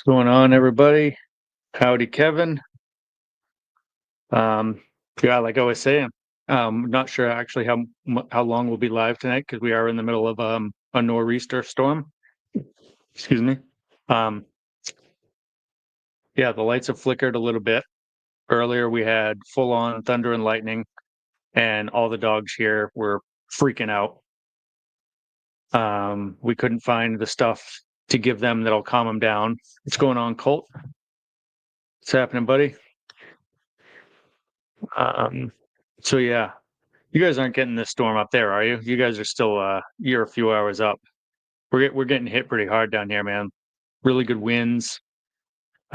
Going on, everybody? Howdy, Kevin. Um, yeah, like I was saying, not sure actually how long we'll be live tonight because we are in the middle of a nor'easter storm. Excuse me. Um, yeah, the lights have flickered a little bit. Earlier, we had full on thunder and lightning, and all the dogs here were freaking out. We couldn't find the stuff to give them that'll calm them down. What's going on, Colt? What's happening, buddy? Um, so yeah, you guys aren't getting this storm up there, are you? You guys are still you're a few hours up. We're getting hit pretty hard down here, man. Really good winds,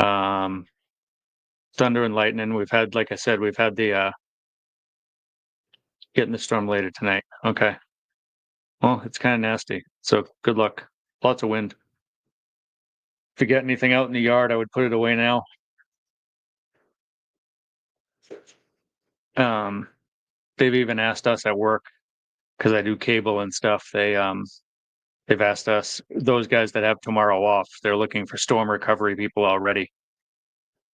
um, thunder and lightning. We've had, like I said, we've had the getting the storm later tonight. Okay. Well, it's kind of nasty. So good luck. Lots of wind. If you get anything out in the yard, I would put it away now. Um, they've even asked us at work because I do cable and stuff. They've asked us, those guys that have tomorrow off, they're looking for storm recovery people already.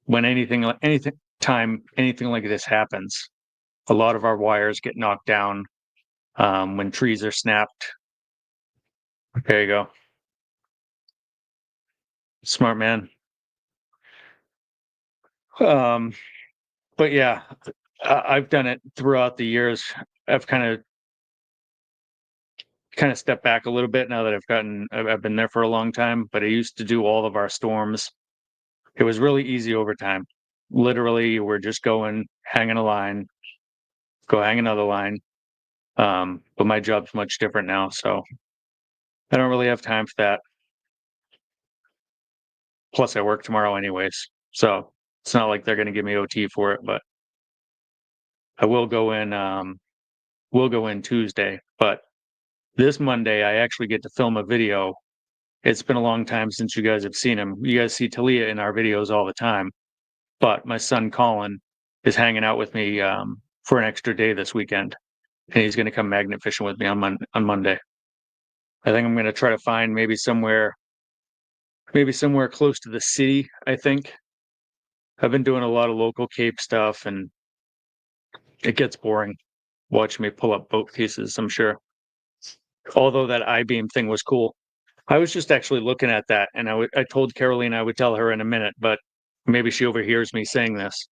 When anything like this happens, a lot of our wires get knocked down when trees are snapped. There you go. Smart man. Um, but yeah, I've done it throughout the years. I've kind of stepped back a little bit now that I've been there for a long time, but I used to do all of our storms. It was really easy over time. Literally, we're just going, hanging a line, go hang another line. But my job's much different now, so I don't really have time for that. Plus, I work tomorrow anyways, so it's not like they're going to give me OT for it. But I will go in. We'll go in Tuesday, but this Monday I actually get to film a video. It's been a long time since you guys have seen him. You guys see Talia in our videos all the time, but my son Colin is hanging out with me for an extra day this weekend, and he's going to come magnet fishing with me on Monday. I think I'm going to try to find maybe somewhere close to the city. I think I've been doing a lot of local Cape stuff, and it gets boring watching me pull up boat pieces, I'm sure. Although that I-beam thing was cool. I was just actually looking at that, and I told Caroline I would tell her in a minute, but maybe she overhears me saying this.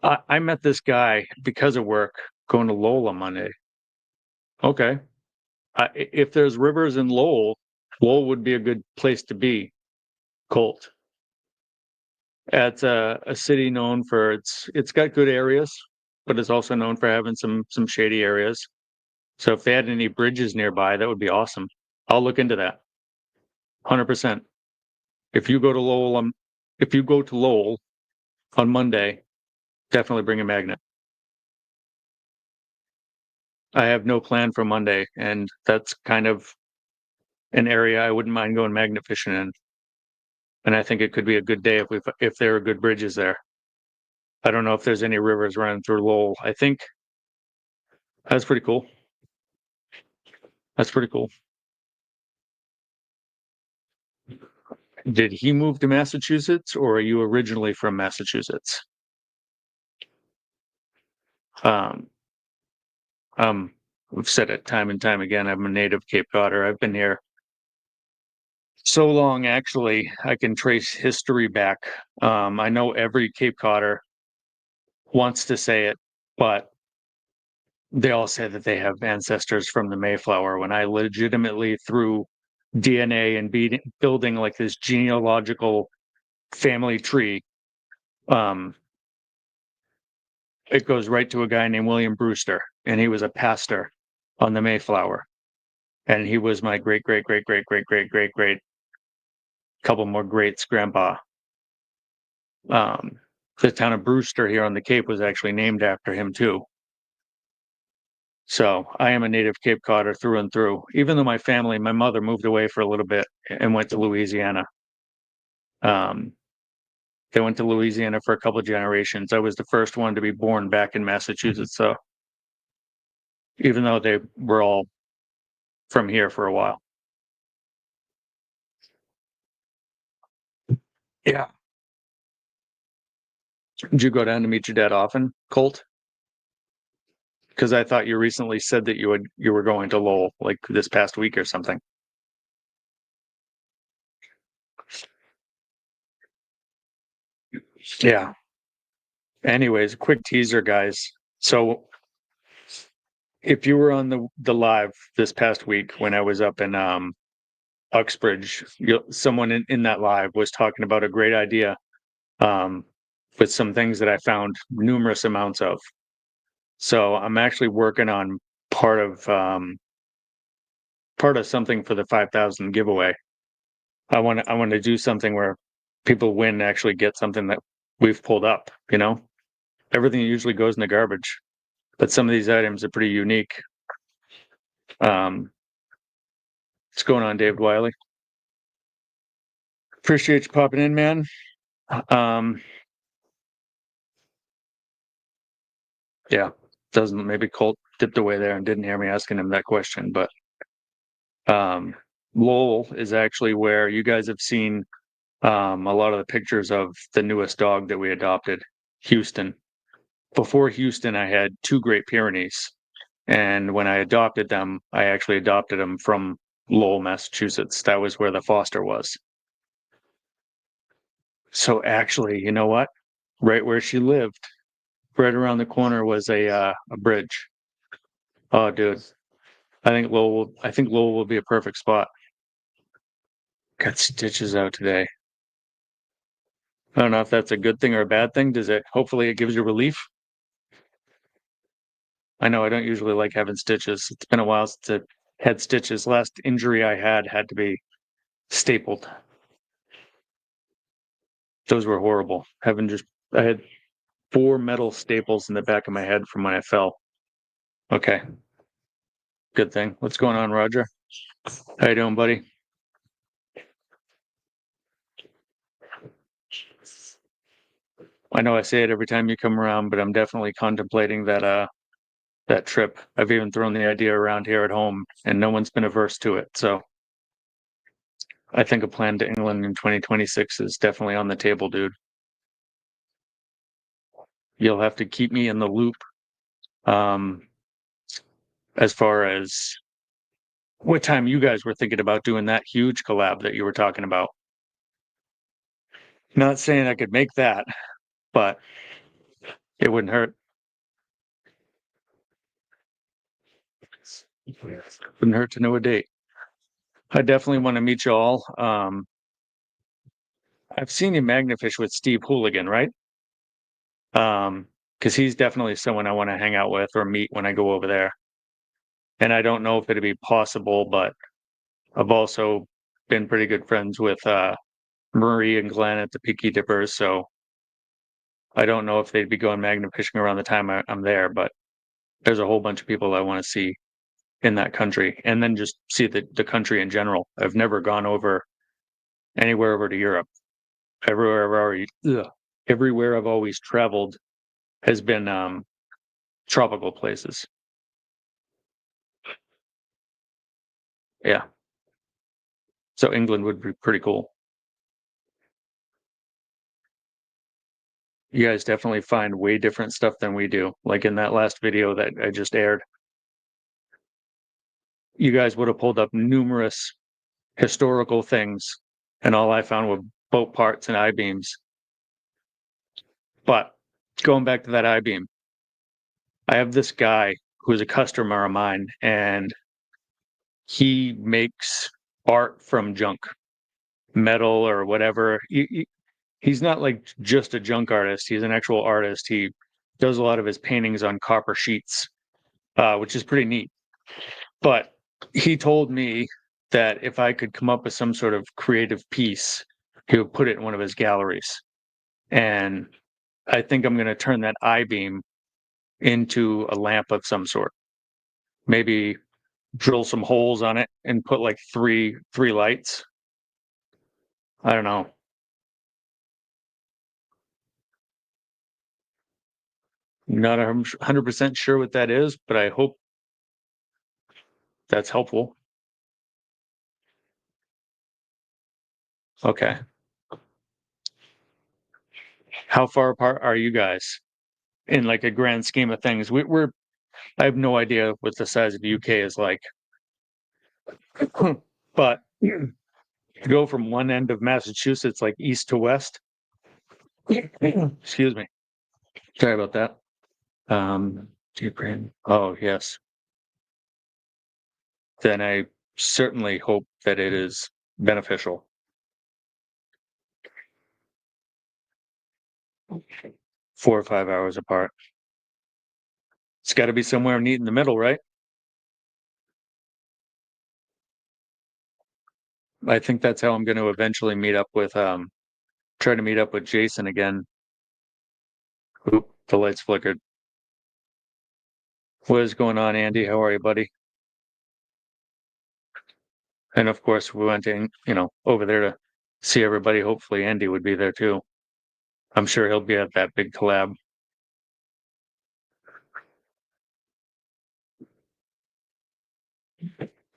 I met this guy because of work going to Lowell on Monday. Okay. If there's rivers in Lowell, Lowell would be a good place to be. Colt. It's a city known for it's got good areas, but it's also known for having some shady areas. So if they had any bridges nearby, that would be awesome. I'll look into that. 100%. If you go to Lowell, if you go to Lowell on Monday, definitely bring a magnet. I have no plan for Monday, and that's kind of an area I wouldn't mind going magnet fishing in. And I think it could be a good day if there are good bridges there. I don't know if there's any rivers running through Lowell. I think that's pretty cool. That's pretty cool. Did he move to Massachusetts, or are you originally from Massachusetts? Um, we've said it time and time again. I'm a native Cape Codder. I've been here so long, actually, I can trace history back. I know every Cape Codder wants to say it, but they all say that they have ancestors from the Mayflower. When I legitimately, through DNA and building like this genealogical family tree, um, it goes right to a guy named William Brewster, and he was a pastor on the Mayflower, and he was my great great great great great great great great couple more greats grandpa. Um, the town of Brewster here on the Cape was actually named after him too. So I am a native Cape Codder through and through. Even though my mother moved away for a little bit and went to Louisiana. Um, they went to Louisiana for a couple of generations. I was the first one to be born back in Massachusetts. So even though they were all from here for a while. Yeah. Did you go down to meet your dad often, Colt? Because I thought you recently said that you were going to Lowell like this past week or something. Yeah. Anyways, quick teaser, guys. So if you were on the live this past week when I was up in Uxbridge, someone in that live was talking about a great idea um, with some things that I found numerous amounts of. So I'm actually working on part of um, part of something for the 5,000 giveaway. I want to do something where people win actually get something that we've pulled up. Everything usually goes in the garbage, but some of these items are pretty unique. Um, what's going on, David Wiley? Appreciate you popping in, man. Um, yeah, doesn't maybe Colt dipped away there and didn't hear me asking him that question, but um, Lowell is actually where you guys have seen a lot of the pictures of the newest dog that we adopted, Houston. Before Houston, I had two Great Pyrenees, and when I adopted them, I actually adopted them from Lowell, Massachusetts. That was where the foster was. So actually, you know what? Right where she lived, right around the corner was a bridge. Oh, dude, I think Lowell will be a perfect spot. Got stitches out today. I don't know if that's a good thing or a bad thing. Hopefully it gives you relief? I know I don't usually like having stitches. It's been a while since I had stitches. Last injury I had to be stapled. Those were horrible. I had four metal staples in the back of my head from when I fell. Okay, good thing. What's going on, Roger? How you doing, buddy? I know I say it every time you come around, but I'm definitely contemplating that trip. I've even thrown the idea around here at home, and no one's been averse to it. So I think a plan to England in 2026 is definitely on the table, dude. You'll have to keep me in the loop um, as far as what time you guys were thinking about doing that huge collab that you were talking about. Not saying I could make that, but it wouldn't hurt. Wouldn't hurt to know a date. I definitely want to meet you all. I've seen you magnafish with Steve Hooligan, right? Because he's definitely someone I want to hang out with or meet when I go over there. And I don't know if it'd be possible, but I've also been pretty good friends with Marie and Glenn at the Peaky Dippers, so I don't know if they'd be going magna fishing around the time I'm there, but there's a whole bunch of people I want to see in that country, and then just see the country in general. I've never gone anywhere over to Europe. Everywhere I've already, everywhere I've always traveled has been tropical places. Yeah, so England would be pretty cool. You guys definitely find way different stuff than we do. Like in that last video that I just aired, you guys would have pulled up numerous historical things, and all I found were boat parts and I-beams. But going back to that I-beam, I have this guy who's a customer of mine, and he makes art from junk, metal or whatever. He's not like just a junk artist. He's an actual artist. He does a lot of his paintings on copper sheets, which is pretty neat. But he told me that if I could come up with some sort of creative piece, he would put it in one of his galleries. And I think I'm going to turn that I-beam into a lamp of some sort. Maybe drill some holes on it and put like three lights. I don't know. Not 100% sure what that is, but I hope that's helpful. Okay. How far apart are you guys in like a grand scheme of things? I have no idea what the size of the UK is like, but to go from one end of Massachusetts, like east to west, excuse me. Sorry about that. Ukraine. Oh, yes. Then I certainly hope that it is beneficial. 4 or 5 hours apart. It's got to be somewhere neat in the middle, right? I think that's how I'm going to eventually meet up with try to meet up with Jason again. Oop, the lights flickered. What is going on, Andy? How are you, buddy? And of course, we went in, over there to see everybody. Hopefully, Andy would be there too. I'm sure he'll be at that big collab.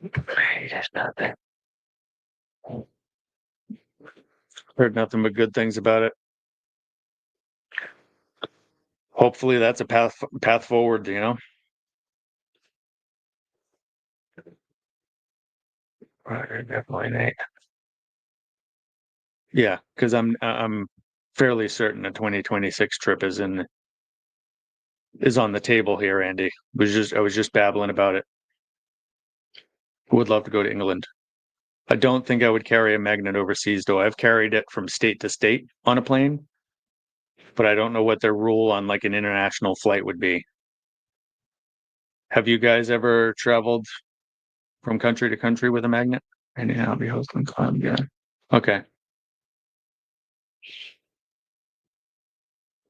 There's nothing. Heard nothing but good things about it. Hopefully, that's a path forward. Definitely, Nate. Yeah, because I'm fairly certain a 2026 trip is on the table here, Andy. I was just babbling about it. Would love to go to England. I don't think I would carry a magnet overseas, though. I've carried it from state to state on a plane, but I don't know what their rule on like an international flight would be. Have you guys ever traveled from country to country with a magnet? And yeah, I'll be hosting club. Yeah. Okay.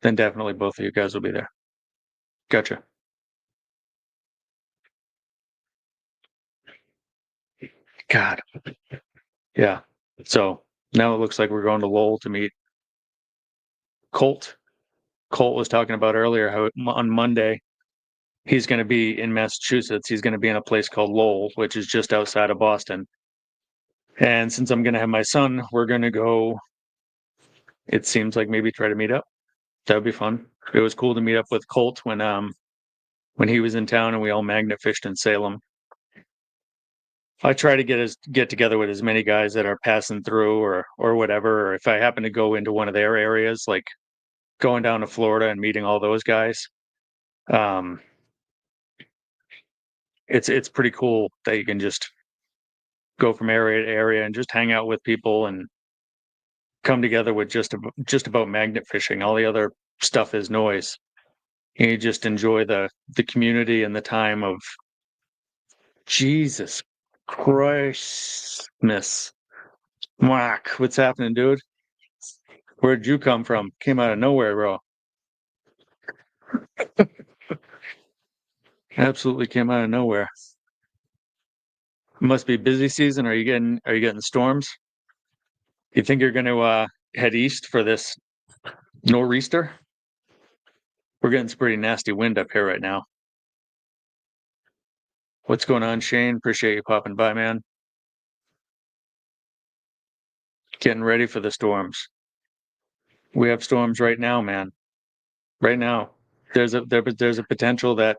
Then definitely both of you guys will be there. Gotcha. God. Yeah. So now it looks like we're going to Lowell to meet Colt. Colt was talking about earlier how on Monday he's going to be in Massachusetts. He's going to be in a place called Lowell, which is just outside of Boston. And since I'm going to have my son, we're going to go. It seems like maybe try to meet up. That would be fun. It was cool to meet up with Colt when he was in town and we all magnet fished in Salem. I try to get together with as many guys that are passing through or whatever. Or if I happen to go into one of their areas, like going down to Florida and meeting all those guys. Um, it's pretty cool that you can just go from area to area and just hang out with people and come together with just about magnet fishing. All the other stuff is noise. You just enjoy the community and the time of Jesus Christmas. Whack. What's happening, dude? Where'd you come from? Came out of nowhere, bro. Absolutely came out of nowhere. Must be busy season. Are you getting storms? You think you're going to head east for this nor'easter? We're getting some pretty nasty wind up here right now. What's going on, Shane? Appreciate you popping by, man. Getting ready for the storms. We have storms right now, man. Right now. There's a potential that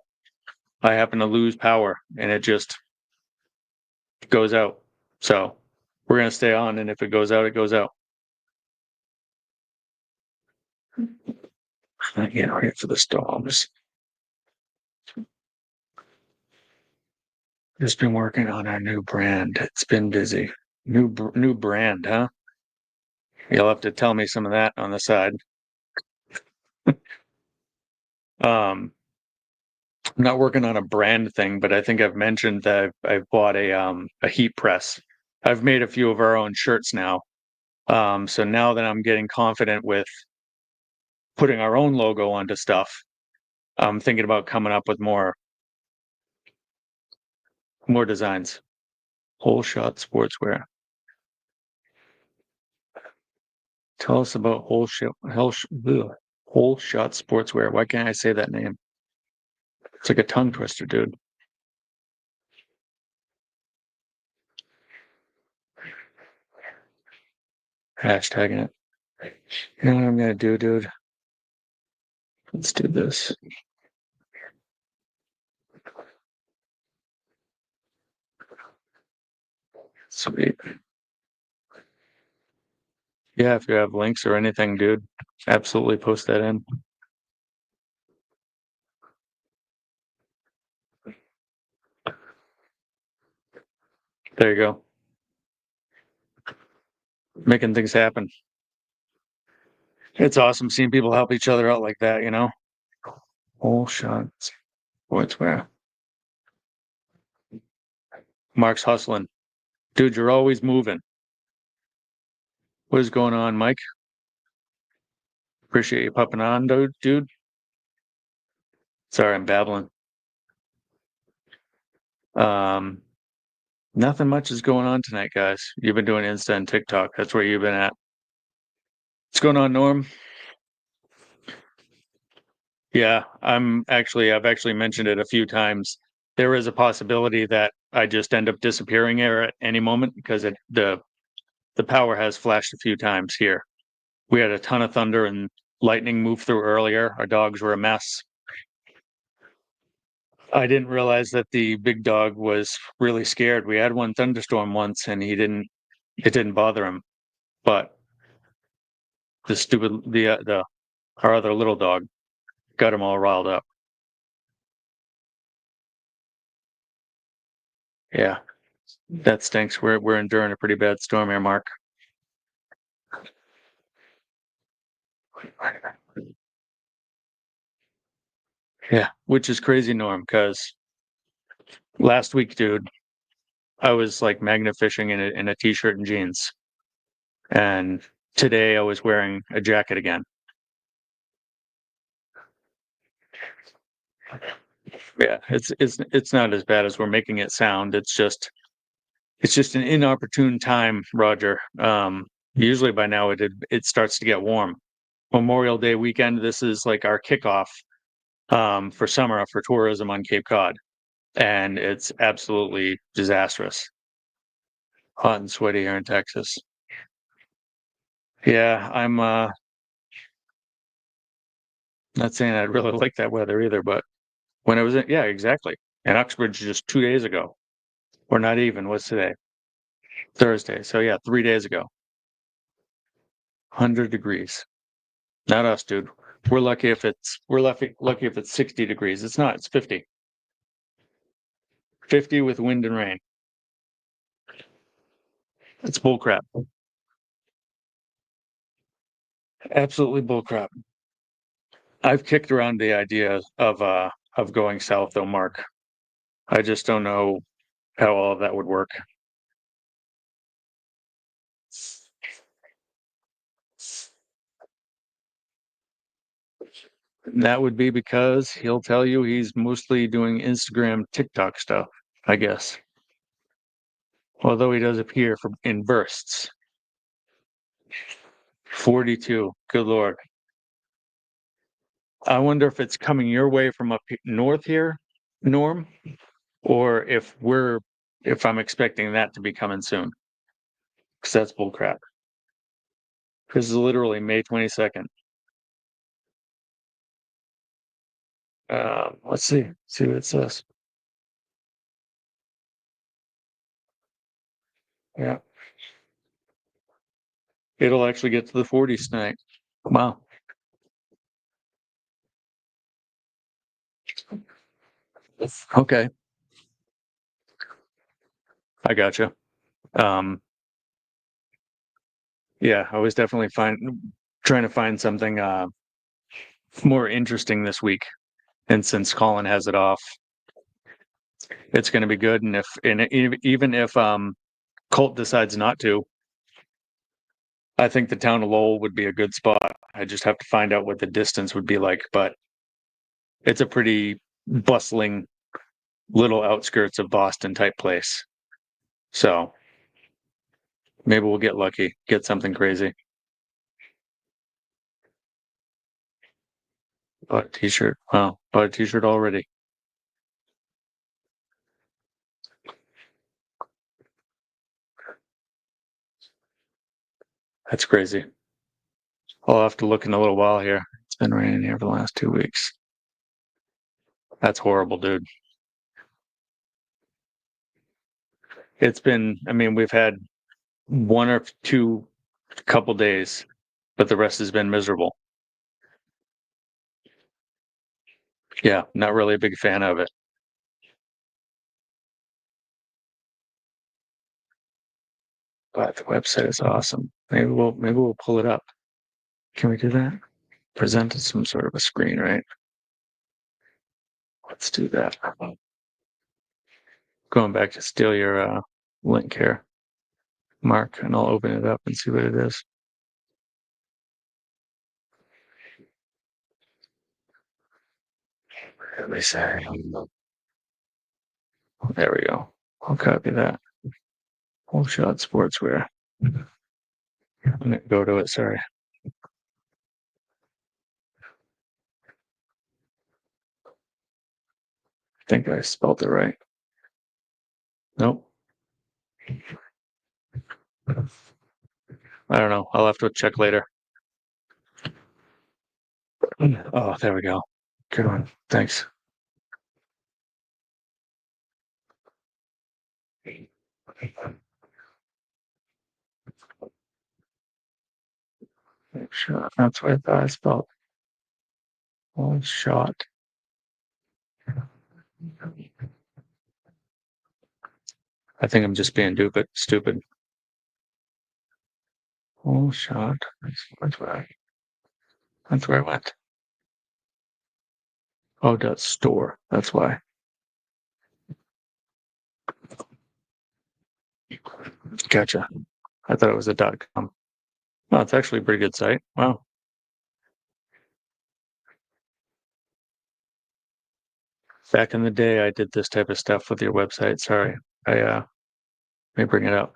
I happen to lose power and it just goes out. So we're gonna stay on, and if it goes out, it goes out. I'm getting ready for the storms. Just been working on our new brand. It's been busy. New brand, huh? You'll have to tell me some of that on the side. I'm not working on a brand thing, but I think I've mentioned that I've bought a heat press. I've made a few of our own shirts now. So now that I'm getting confident with putting our own logo onto stuff, I'm thinking about coming up with more designs. Whole Shot Sportswear. Tell us about Whole Shot Sportswear. Why can't I say that name? It's like a tongue twister, dude. Hashtagging it. You know what I'm gonna do, dude? Let's do this. Sweet. Yeah, if you have links or anything, dude, absolutely post that in. There you go. Making things happen. It's awesome seeing people help each other out like that, you know? Whole shots. What's where? Mark's hustling. Dude, you're always moving. What is going on, Mike? Appreciate you popping on, dude. Sorry, I'm babbling. Um, Nothing much is going on tonight, guys. You've been doing Insta and TikTok. That's where you've been at. What's going on, Norm? Yeah, I've actually mentioned it a few times. There is a possibility that I just end up disappearing here at any moment because the power has flashed a few times here. We had a ton of thunder and lightning move through earlier. Our dogs were a mess. I didn't realize that the big dog was really scared. We had one thunderstorm once and it didn't bother him. But the our other little dog got him all riled up. Yeah, that stinks. We're enduring a pretty bad storm here, Mark. Yeah, which is crazy, Norm, because last week, dude, I was like magna fishing in a t-shirt and jeans, and today I was wearing a jacket again. Yeah, it's not as bad as we're making it sound. It's just an inopportune time, Roger. Usually by now it starts to get warm. Memorial Day weekend, this is like our kickoff for summer for tourism on Cape Cod, and it's absolutely disastrous. Hot and sweaty here in Texas. Yeah, I'm not saying I'd really like that weather either, but when I was in, yeah, exactly. In Uxbridge just 2 days ago, or not even, what's today? Thursday. So yeah, 3 days ago, 100 degrees. Not us, dude. We're lucky if it's 60 degrees. It's not, it's 50. 50 with wind and rain. It's bullcrap. Absolutely bullcrap. I've kicked around the idea of going south though, Mark. I just don't know how all of that would work. That would be because he'll tell you he's mostly doing Instagram, TikTok stuff, I guess. Although he does appear in bursts. 42. Good Lord. I wonder if it's coming your way from up north here, Norm, or if I'm expecting that to be coming soon. Because that's bullcrap. This is literally May 22nd. Let's see what it says. Yeah. It'll actually get to the 40s tonight. Wow. Okay. I gotcha. Um, yeah, I was definitely trying to find something more interesting this week. And since Colin has it off, it's going to be good. Even if Colt decides not to, I think the town of Lowell would be a good spot. I just have to find out what the distance would be like, but it's a pretty bustling little outskirts of Boston type place. So maybe we'll get lucky, get something crazy. Bought a t-shirt. Wow, bought a t-shirt already. That's crazy. I'll have to look in a little while here. It's been raining here for the last 2 weeks. That's horrible, dude. It's been, I mean, we've had one or two couple days, but the rest has been miserable. Yeah, not really a big fan of it. But the website is awesome. Maybe we'll pull it up. Can we do that? Present some sort of a screen, right? Let's do that. Going back to steal your link here, Mark, and I'll open it up and see what it is. Let me say. There we go. I'll copy that. Whole shot sportswear. I'm gonna go to it. Sorry. I think I spelled it right. Nope. I don't know. I'll have to check later. Oh, there we go. Good one. Thanks. Shot. That's what I thought I spelled. Whole shot. I think I'm just being stupid. Whole shot. That's where I went. Oh, dot store. That's why. Gotcha. I thought it was a .com. Oh, it's actually a pretty good site. Wow. Back in the day, I did this type of stuff with your website. Sorry. Let me bring it up.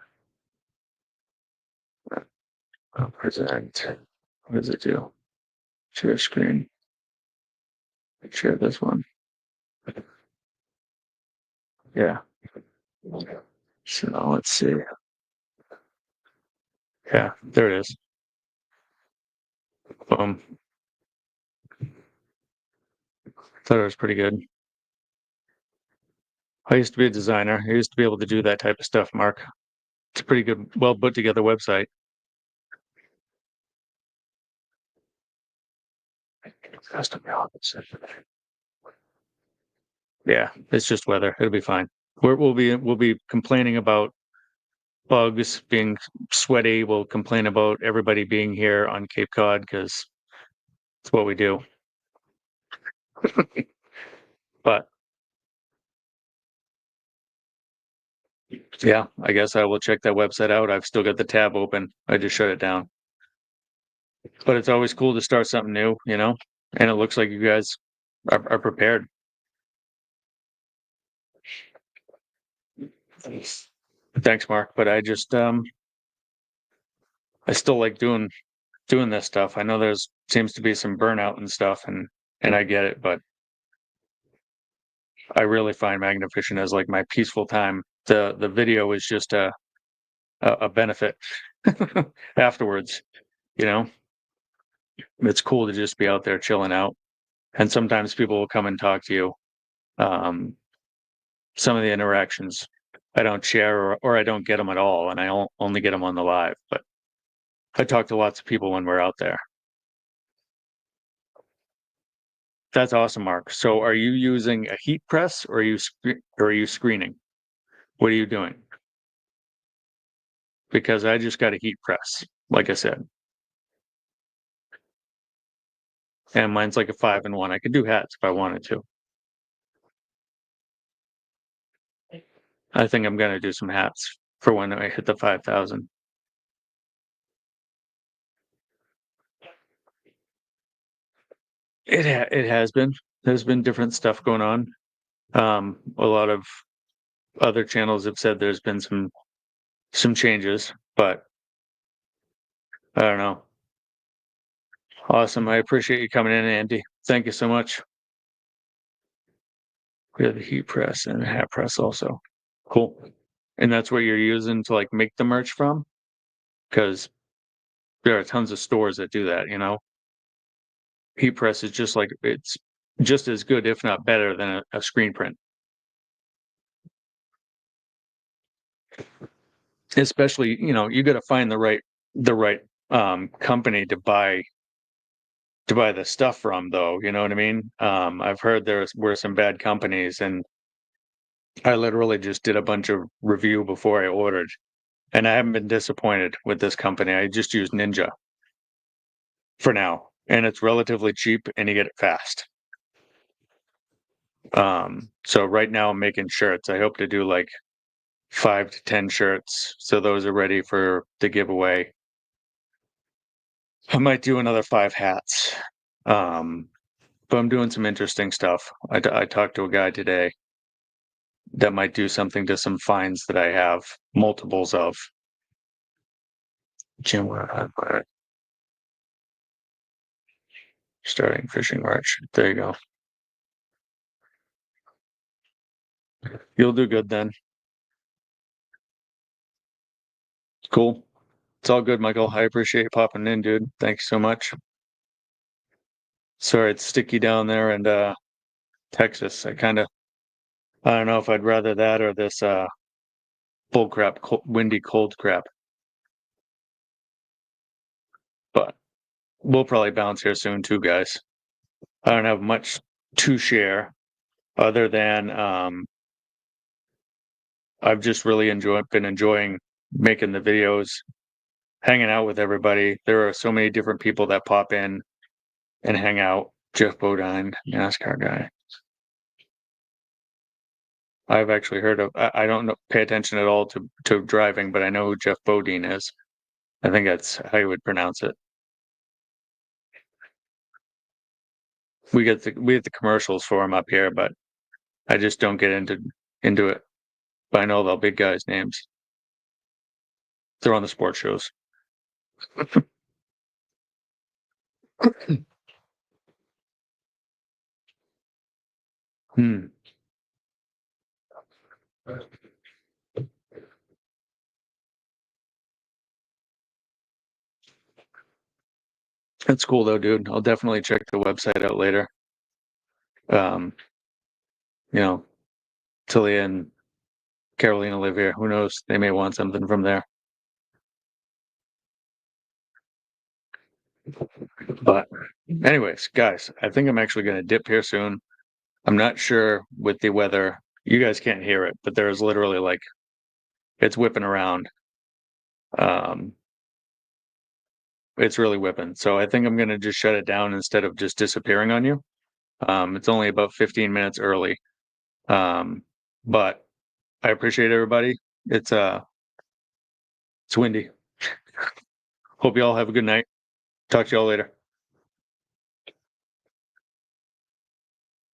Present. What does it do? Share screen. Share this one. Yeah. So let's see. Yeah, there it is. Boom. Thought it was pretty good. I used to be a designer. I used to be able to do that type of stuff, Mark. It's a pretty good, well put together website. Custom opposite. Yeah, it's just weather. It'll be fine. We'll be complaining about bugs being sweaty. We'll complain about everybody being here on Cape Cod because it's what we do. But yeah, I guess I will check that website out. I've still got the tab open. I just shut it down. But it's always cool to start something new, you know? And it looks like you guys are prepared. Thanks, Mark. But I just I still like doing this stuff. I know there's seems to be some burnout and stuff and I get it, but I really find Magnafishing as like my peaceful time. The video is just a benefit afterwards, you know? It's cool to just be out there chilling out. And sometimes people will come and talk to you. Um, some of the interactions I don't share or I don't get them at all, and I only get them on the live. But I talk to lots of people when we're out there. That's awesome, Mark. So, are you using a heat press or are you screening? What are you doing? Because I just got a heat press, like I said, and mine's like a 5-in-1. I could do hats if I wanted to. I think I'm gonna do some hats for when I hit the 5,000. It has been. There's been different stuff going on. A lot of other channels have said there's been some changes, but I don't know. Awesome. I appreciate you coming in, Andy. Thank you so much. We have the heat press and a hat press also. Cool. And that's what you're using to like make the merch from? Because there are tons of stores that do that, you know? heat press is just like, it's just as good, if not better, than a screen print. Especially, you got to find the right company to buy the stuff from, though. You know what I mean? I've heard there were some bad companies, and I literally just did a bunch of review before I ordered, and I haven't been disappointed with this company. I just use Ninja for now, and it's relatively cheap, and you get it fast. So right now I'm making shirts. I hope to do like 5 to 10 shirts, so those are ready for the giveaway. I might do another 5 hats. But I'm doing some interesting stuff. I talked to a guy today that might do something to some finds that I have multiples of. Jim, starting fishing march. There you go. You'll do good then. Cool. It's all good, Michael. I appreciate you popping in, dude. Thanks so much. Sorry it's sticky down there in Texas. I don't know if I'd rather that or this bull crap, windy, cold crap. But we'll probably bounce here soon too, guys. I don't have much to share other than I've just really been enjoying making the videos, hanging out with everybody. There are so many different people that pop in and hang out. Jeff Bodine, NASCAR guy. I've actually heard of. I don't know, pay attention at all to driving, but I know who Jeff Bodine is. I think that's how you would pronounce it. We get the commercials for him up here, but I just don't get into it. But I know the big guys' names. They're on the sports shows. Hmm. That's cool though, dude. I'll definitely check the website out later. Um, you know, Tilly and Carolina live here. Who knows? They may want something from there. But anyways, guys, I think I'm actually gonna dip here soon. I'm not sure with the weather. You guys can't hear it, but there's literally like it's whipping around. Um, it's really whipping. So I think I'm gonna just shut it down instead of just disappearing on you. It's only about 15 minutes early. But I appreciate everybody. It's windy. Hope you all have a good night. Talk to y'all later.